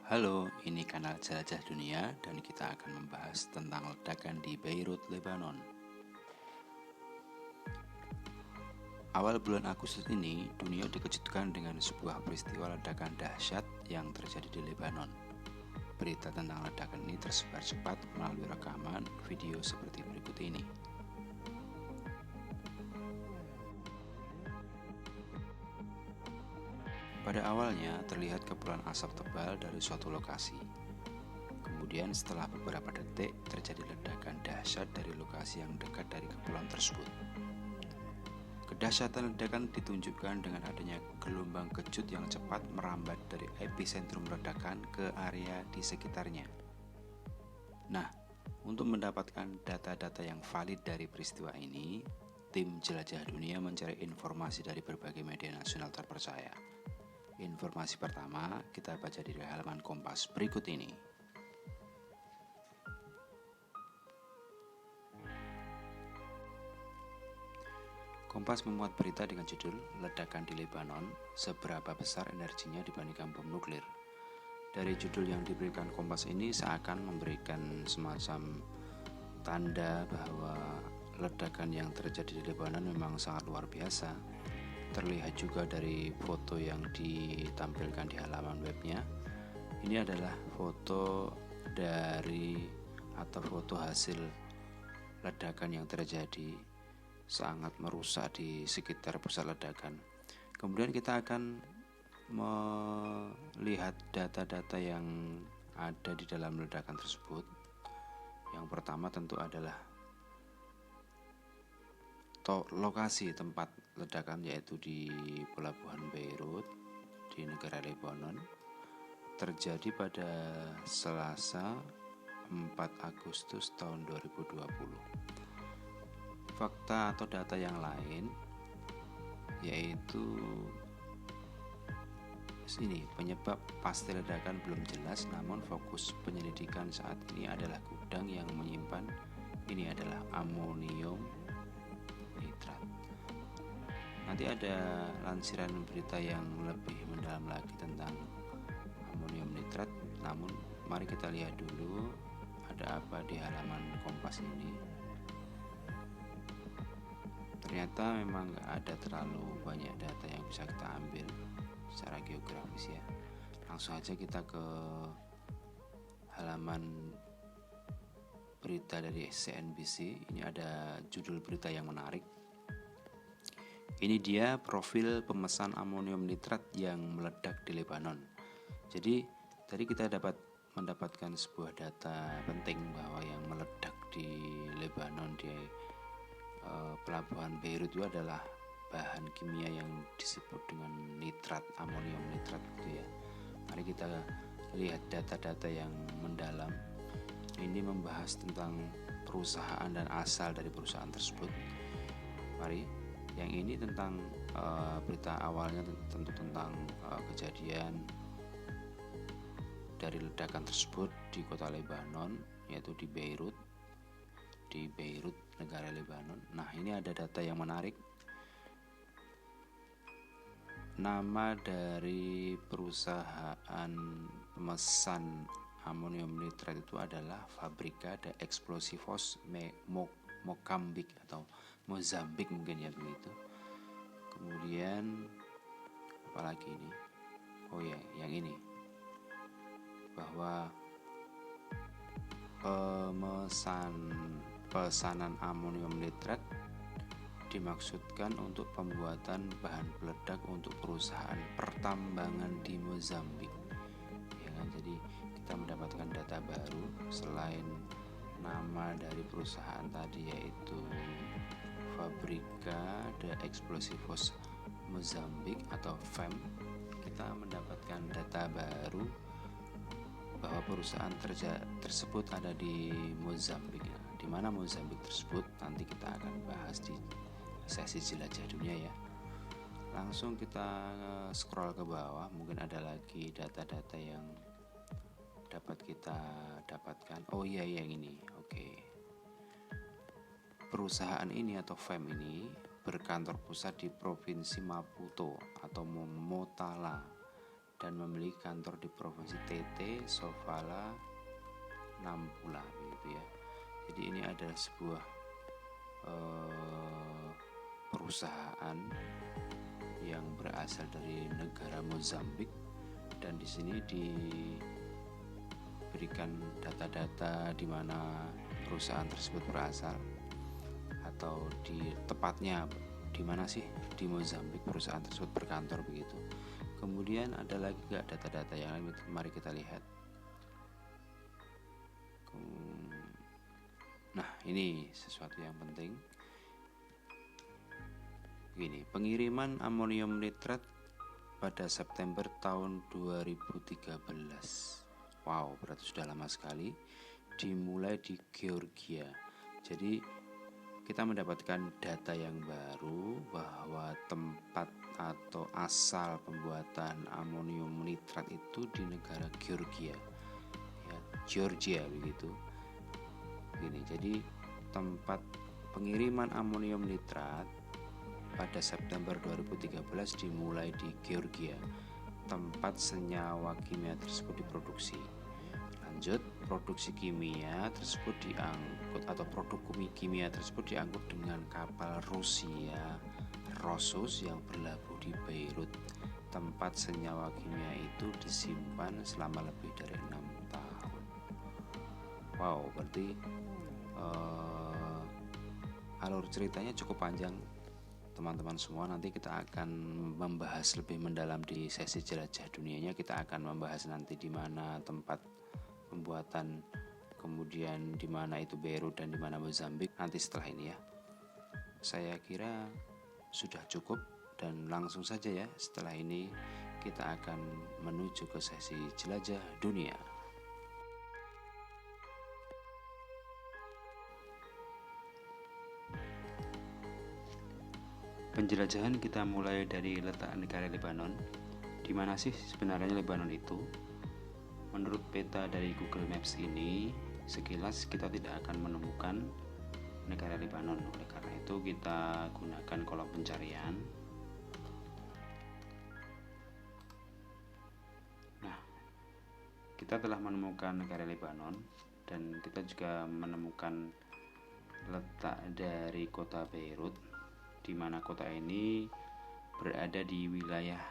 Halo, ini kanal Jelajah Dunia dan kita akan membahas tentang ledakan di Beirut, Lebanon. Awal bulan Agustus ini, dunia dikejutkan dengan sebuah peristiwa ledakan dahsyat yang terjadi di Lebanon. Berita tentang ledakan ini tersebar cepat melalui rekaman video seperti berikut ini. Pada awalnya terlihat kepulan asap tebal dari suatu lokasi. Kemudian setelah beberapa detik terjadi ledakan dahsyat dari lokasi yang dekat dari kepulan tersebut. Kedahsyatan ledakan ditunjukkan dengan adanya gelombang kejut yang cepat merambat dari epicentrum ledakan ke area di sekitarnya. Nah, untuk mendapatkan data-data yang valid dari peristiwa ini, tim Jelajah Dunia mencari informasi dari berbagai media nasional terpercaya. Informasi pertama kita baca di halaman Kompas berikut ini. Kompas memuat berita dengan judul "Ledakan di Lebanon, seberapa besar energinya dibandingkan bom nuklir". Dari judul yang diberikan Kompas ini seakan memberikan semacam tanda bahwa ledakan yang terjadi di Lebanon memang sangat luar biasa. Terlihat juga dari foto yang ditampilkan di halaman webnya. Ini adalah foto dari atau foto hasil ledakan yang terjadi, sangat merusak di sekitar pusat ledakan. Kemudian kita akan melihat data-data yang ada di dalam ledakan tersebut. Yang pertama tentu adalah lokasi tempat ledakan, yaitu di pelabuhan Beirut di negara Lebanon. Terjadi pada Selasa 4 Agustus tahun 2020. Fakta atau data yang lain yaitu ini, penyebab pasti ledakan belum jelas, namun fokus penyelidikan saat ini adalah gudang yang menyimpan ini adalah amonium nitrat. Nanti ada lansiran berita yang lebih mendalam lagi tentang amonium nitrat, namun mari kita lihat dulu ada apa di halaman Kompas ini. Ternyata memang nggak ada terlalu banyak data yang bisa kita ambil secara geografis ya. Langsung aja kita ke halaman berita dari CNBC. Ini ada judul berita yang menarik. Ini dia profil pemesan amonium nitrat yang meledak di Lebanon. Jadi tadi kita mendapatkan sebuah data penting bahwa yang meledak di Lebanon di pelabuhan Beirut itu adalah bahan kimia yang disebut dengan nitrat, amonium nitrat gitu ya. Mari kita lihat data-data yang mendalam. Ini membahas tentang perusahaan dan asal dari perusahaan tersebut. Mari, yang ini tentang berita awalnya tentu tentang kejadian dari ledakan tersebut di kota Lebanon, yaitu di Beirut, negara Lebanon. Nah, ini ada data yang menarik. Nama dari perusahaan pemesan amonium nitrat itu adalah Fabrika de Explosivos Mocambique atau Mozambik mungkin ya begitu. Kemudian apalagi ini? Oh ya, yang ini. Bahwa pesanan amonium nitrat dimaksudkan untuk pembuatan bahan peledak untuk perusahaan pertambangan di Mozambik. Ya kan, jadi kita mendapatkan data baru selain nama dari perusahaan tadi yaitu Fabrika de Explosivos Mozambik atau FEM. Kita mendapatkan data baru bahwa perusahaan tersebut ada di Mozambik. Di mana Mozambik tersebut nanti kita akan bahas di sesi Jelajah Dunia ya. Langsung kita scroll ke bawah, mungkin ada lagi data-data yang dapat kita dapatkan. Oh iya, yang ini. Oke. Perusahaan ini atau FEM ini berkantor pusat di Provinsi Maputo atau Motala dan memiliki kantor di provinsi TT, Sofala, Nampula begitu ya. Jadi ini adalah sebuah perusahaan yang berasal dari negara Mozambik, dan di sini diberikan data-data di mana perusahaan tersebut berasal, atau tepatnya di mana sih di Mozambik perusahaan tersebut berkantor begitu. Kemudian ada lagi gak data-data yang lain? Mari kita lihat. Nah, ini sesuatu yang penting. Gini, pengiriman amonium nitrat pada September tahun 2013. Wow, berarti sudah lama sekali. Dimulai di Georgia. Jadi kita mendapatkan data yang baru bahwa tempat atau asal pembuatan amonium nitrat itu di negara Georgia, ya, Georgia begitu. Gini, jadi tempat pengiriman amonium nitrat pada September 2013 dimulai di Georgia. Tempat senyawa kimia tersebut diproduksi. Lanjut, produksi kimia tersebut diangkut atau produk kimia tersebut diangkut dengan kapal Rusia Rosus yang berlabuh di Beirut. Tempat senyawa kimia itu disimpan selama lebih dari 6 tahun. Wow, berarti alur ceritanya cukup panjang teman-teman semua. Nanti kita akan membahas lebih mendalam di sesi jelajah dunianya. Kita akan membahas nanti di mana tempat pembuatan, kemudian di mana itu Beirut dan di mana Mozambik nanti setelah ini ya. Saya kira sudah cukup, dan langsung saja ya, setelah ini kita akan menuju ke sesi jelajah dunia. Penjelajahan kita mulai dari letak negara Lebanon. Di mana sih sebenarnya Lebanon itu? Menurut peta dari Google Maps ini, sekilas kita tidak akan menemukan negara Lebanon. Oleh karena itu kita gunakan kolom pencarian. Nah, kita telah menemukan negara Lebanon, dan kita juga menemukan letak dari kota Beirut, di mana kota ini berada di wilayah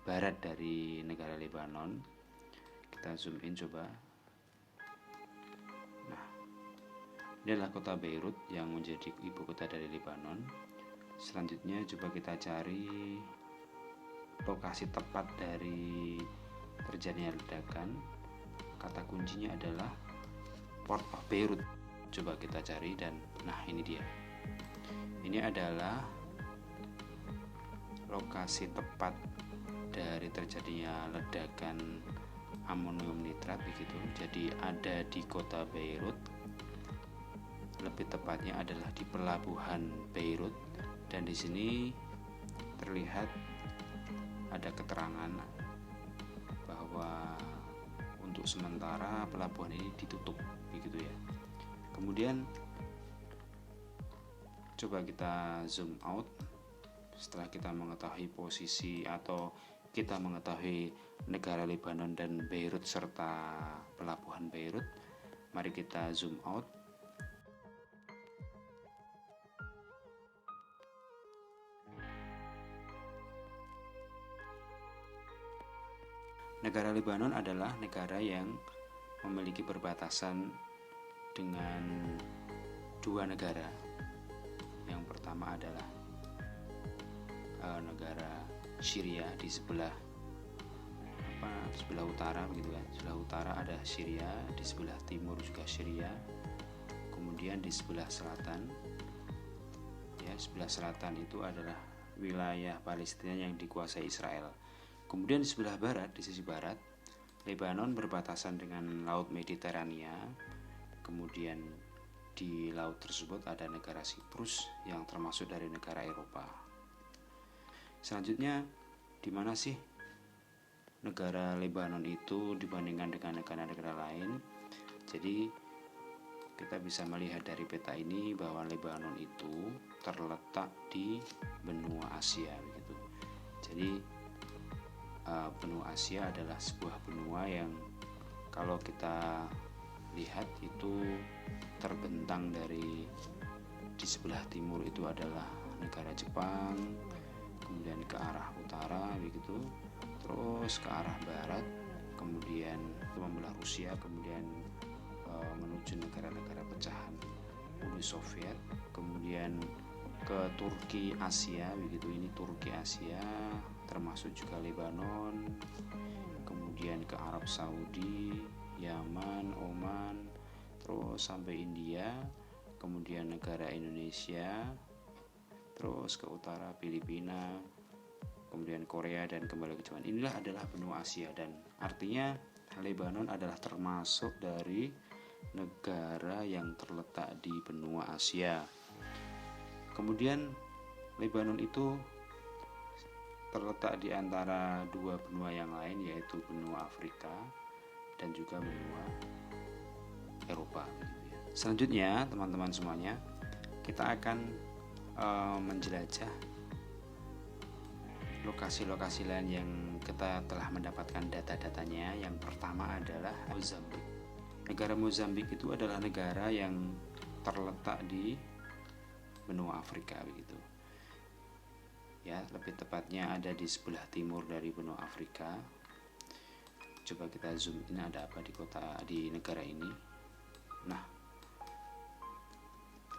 barat dari negara Lebanon. Kita zoom in coba. Nah, ini adalah kota Beirut yang menjadi ibu kota dari Lebanon. Selanjutnya coba kita cari lokasi tepat dari terjadinya ledakan. Kata kuncinya adalah Port of Beirut. Coba kita cari, dan nah ini dia. Ini adalah lokasi tepat dari terjadinya ledakan amonium nitrat begitu. Jadi ada di kota Beirut, lebih tepatnya adalah di pelabuhan Beirut, dan di sini terlihat ada keterangan bahwa untuk sementara pelabuhan ini ditutup begitu ya. Kemudian coba kita zoom out. Setelah kita mengetahui posisi atau kita mengetahui negara Lebanon dan Beirut serta pelabuhan Beirut, mari kita zoom out. Negara Lebanon adalah negara yang memiliki perbatasan dengan dua negara. Yang pertama adalah negara Syria di sebelah utara begitu kan. Sebelah utara ada Syria, di sebelah timur juga Syria. Kemudian di sebelah selatan, ya, sebelah selatan itu adalah wilayah Palestina yang dikuasai Israel. Kemudian di sebelah barat, di sisi barat, Lebanon berbatasan dengan Laut Mediterania. Kemudian di laut tersebut ada negara Siprus yang termasuk dari negara Eropa. Selanjutnya, di mana sih negara Lebanon itu dibandingkan dengan negara-negara lain? Jadi kita bisa melihat dari peta ini bahwa Lebanon itu terletak di benua Asia begitu. Jadi benua Asia adalah sebuah benua yang kalau kita lihat itu terbentang dari di sebelah timur itu adalah negara Jepang, kemudian ke arah utara begitu, terus ke arah barat, kemudian membelah Rusia, kemudian menuju negara-negara pecahan Uni Soviet, kemudian ke Turki Asia begitu, ini Turki Asia termasuk juga Lebanon, kemudian ke Arab Saudi, Yaman, Oman, terus sampai India, kemudian negara Indonesia, terus ke utara Filipina, kemudian Korea dan kembali ke Jepang. Inilah adalah benua Asia, dan artinya Lebanon adalah termasuk dari negara yang terletak di benua Asia. Kemudian Lebanon itu terletak di antara dua benua yang lain, yaitu benua Afrika dan juga benua Eropa. Selanjutnya teman-teman semuanya, kita akan menjelajah lokasi-lokasi lain yang kita telah mendapatkan data-datanya. Yang pertama adalah Mozambik. Negara Mozambik itu adalah negara yang terletak di benua Afrika begitu. Ya, lebih tepatnya ada di sebelah timur dari benua Afrika. Coba kita zoom in, ada apa di negara ini. Nah,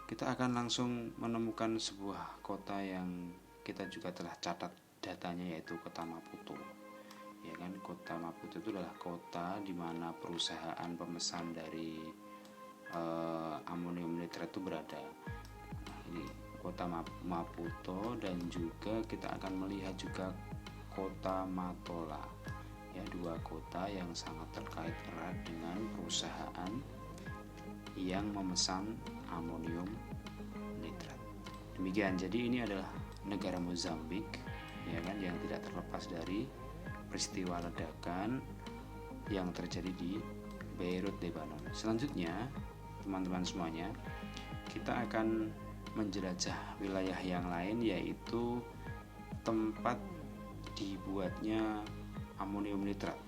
kita akan langsung menemukan sebuah kota yang kita juga telah catat datanya, yaitu kota Maputo. Ya kan, kota Maputo itu adalah kota di mana perusahaan pemesan dari amonium nitrat itu berada. Nah, ini kota Maputo, dan juga kita akan melihat juga kota Matola. Ya, dua kota yang sangat terkait erat dengan perusahaan yang memesan amonium nitrat. Demikian, jadi ini adalah negara Mozambik, ya kan, yang tidak terlepas dari peristiwa ledakan yang terjadi di Beirut, Lebanon. Selanjutnya, teman-teman semuanya, kita akan menjelajah wilayah yang lain, yaitu tempat dibuatnya amonium nitrat.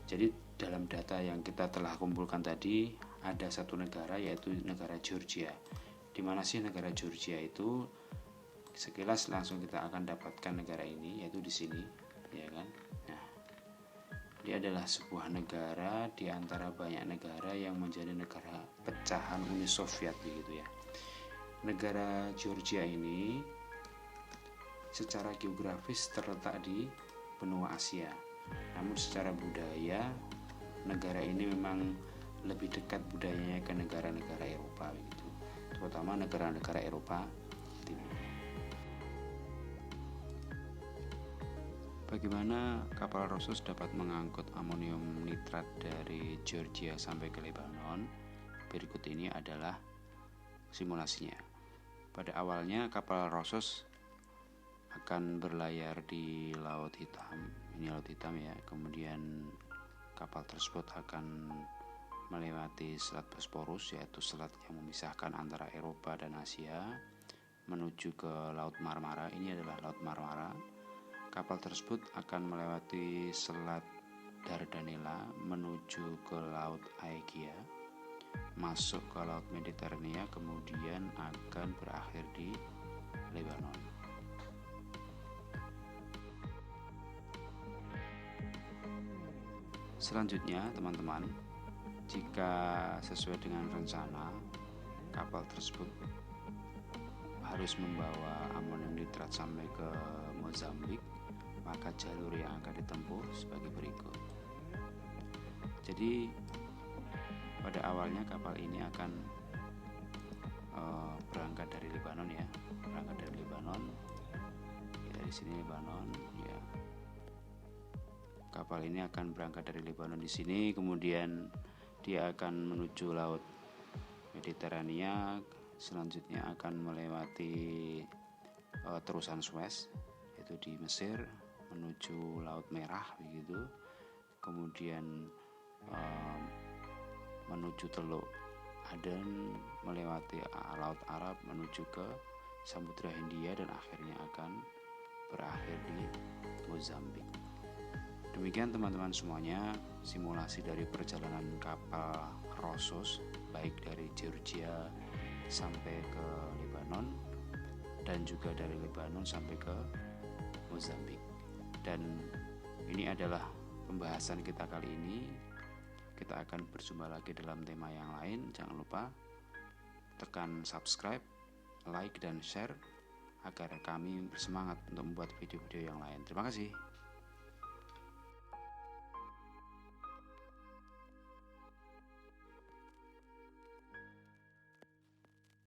Jadi dalam data yang kita telah kumpulkan tadi, ada satu negara, yaitu negara Georgia. Di mana sih negara Georgia itu? Sekilas langsung kita akan dapatkan negara ini, yaitu di sini, ya kan? Nah, dia adalah sebuah negara di antara banyak negara yang menjadi negara pecahan Uni Soviet begitu ya. Negara Georgia ini secara geografis terletak di benua Asia. Namun secara budaya, negara ini memang lebih dekat budayanya ke negara-negara Eropa begitu, terutama negara-negara Eropa Timur. Bagaimana kapal Rosos dapat mengangkut amonium nitrat dari Georgia sampai ke Lebanon? Berikut ini adalah simulasinya. Pada awalnya kapal Rosos akan berlayar di Laut Hitam. Ini Laut Hitam ya. Kemudian kapal tersebut akan melewati Selat Bosporus, yaitu selat yang memisahkan antara Eropa dan Asia, menuju ke Laut Marmara. Ini adalah Laut Marmara. Kapal tersebut akan melewati Selat Dardanella menuju ke Laut Aegea, masuk ke Laut Mediterania, kemudian akan berakhir di Lebanon. Selanjutnya teman-teman, jika sesuai dengan rencana, kapal tersebut harus membawa amonium nitrat sampai ke Mozambik, maka jalur yang akan ditempuh sebagai berikut. Jadi pada awalnya kapal ini akan berangkat dari Lebanon ya, dari sini Lebanon ya. Kapal ini akan berangkat dari Lebanon di sini, kemudian dia akan menuju Laut Mediterania, selanjutnya akan melewati terusan Suez, yaitu di Mesir, menuju Laut Merah begitu, kemudian menuju Teluk Aden, melewati Laut Arab, menuju ke Samudra Hindia, dan akhirnya akan berakhir di Mozambik. Demikian teman-teman semuanya, simulasi dari perjalanan kapal Rosos baik dari Georgia sampai ke Lebanon dan juga dari Lebanon sampai ke Mozambik. Dan ini adalah pembahasan kita kali ini. Kita akan berjumpa lagi dalam tema yang lain. Jangan lupa tekan subscribe, like, dan share agar kami bersemangat untuk membuat video-video yang lain. Terima kasih.